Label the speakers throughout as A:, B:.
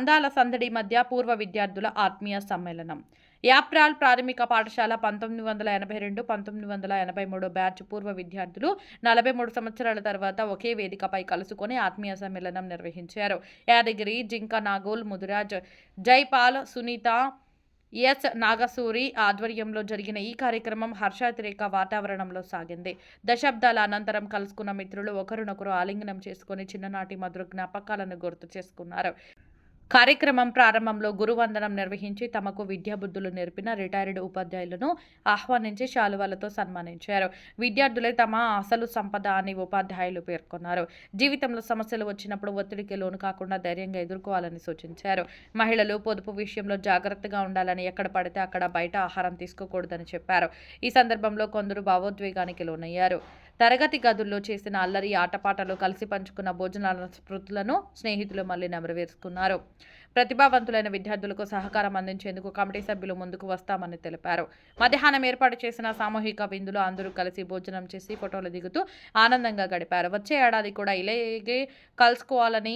A: అందాల సందడి మధ్య పూర్వ విద్యార్థుల ఆత్మీయ సమ్మేళనం. యాప్రాల్ ప్రాథమిక పాఠశాల 1982-1983 బ్యాచ్ పూర్వ విద్యార్థులు 43 సంవత్సరాల తర్వాత ఒకే వేదికపై కలుసుకొని ఆత్మీయ సమ్మేళనం నిర్వహించారు. యాదగిరి, జింక నాగోల్, ముదిరాజ్, జైపాల్, సునీత, ఎస్ నాగసూరి ఆధ్వర్యంలో జరిగిన ఈ కార్యక్రమం హర్షాతిరేక వాతావరణంలో సాగింది. దశాబ్దాల అనంతరం కలుసుకున్న మిత్రులు ఒకరినొకరు ఆలింగనం చేసుకుని చిన్ననాటి మధుర జ్ఞాపకాలను గుర్తు చేసుకున్నారు. కార్యక్రమం ప్రారంభంలో గురువందనం నిర్వహించి తమకు విద్యాబుద్ధులు నేర్పిన రిటైర్డ్ ఉపాధ్యాయులను ఆహ్వానించి శాలువాలతో సన్మానించారు. విద్యార్థులే తమ అసలు సంపద అని ఉపాధ్యాయులు పేర్కొన్నారు. జీవితంలో సమస్యలు వచ్చినప్పుడు ఒత్తిడికి లోను కాకుండా ధైర్యంగా ఎదుర్కోవాలని సూచించారు. మహిళలు పొదుపు విషయంలో జాగ్రత్తగా ఉండాలని, ఎక్కడ పడితే అక్కడ బయట ఆహారం తీసుకోకూడదని చెప్పారు. ఈ సందర్భంలో కొందరు భావోద్వేగానికి లోనయ్యారు. తరగతి గదుల్లో చేసిన అల్లరి, ఆటపాటలు, కలిసి పంచుకున్న భోజనాల స్మృతులను స్నేహితులు మళ్లీ నెమరవేసుకున్నారు. ప్రతిభావంతులైన విద్యార్థులకు సహకారం అందించేందుకు కమిటీ సభ్యులు ముందుకు వస్తామని తెలిపారు. మధ్యాహ్నం ఏర్పాటు చేసిన సామూహిక విందులో అందరూ కలిసి భోజనం చేసి ఫోటోలు దిగుతూ ఆనందంగా గడిపారు. వచ్చే ఏడాది కూడా ఇలాగే కలుసుకోవాలని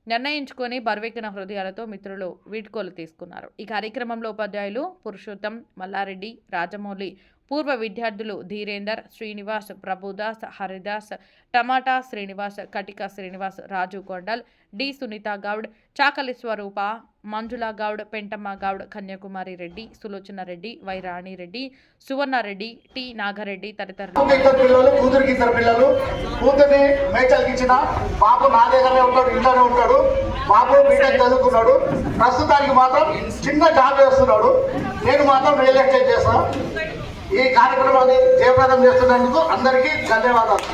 A: నిర్ణయించుకొని బరువెక్కిన హృదయాలతో మిత్రులు వీడ్కోలు తీసుకున్నారు. ఈ కార్యక్రమంలో ఉపాధ్యాయులు పురుషోత్తం, మల్లారెడ్డి, రాజమౌళి, పూర్వ విద్యార్థులు ధీరేందర్, శ్రీనివాస్, ప్రభుదాస్, హరిదాస్, టమాటా Srinivas, Katika Srinivas, Raju Kondal, D Sunitha Goud, Chakali Swarupa, Manjula Goud, Pentamma Goud, Kanyakumari Reddy, Sulochana Reddy, Y Ranireddy, Suvarna Reddy, T Nagareddy తదితరులు.
B: కూతురికి ఇద్దరు పిల్లలు, కూతుర్ని మేచల్కి ఇచ్చిన బాబు నా దగ్గరనే ఉంటాడు, ఇంట్లోనే ఉంటాడు. బాబు బీటెక్ చదువుకున్నాడు. ప్రస్తుతానికి మాత్రం చిన్న జాబ్ చేస్తున్నాడు. నేను మాత్రం రియల్ ఎస్టేట్ చేస్తాను. ఈ కార్యక్రమాన్ని జయప్రదం చేస్తున్నందుకు అందరికీ ధన్యవాదాలు.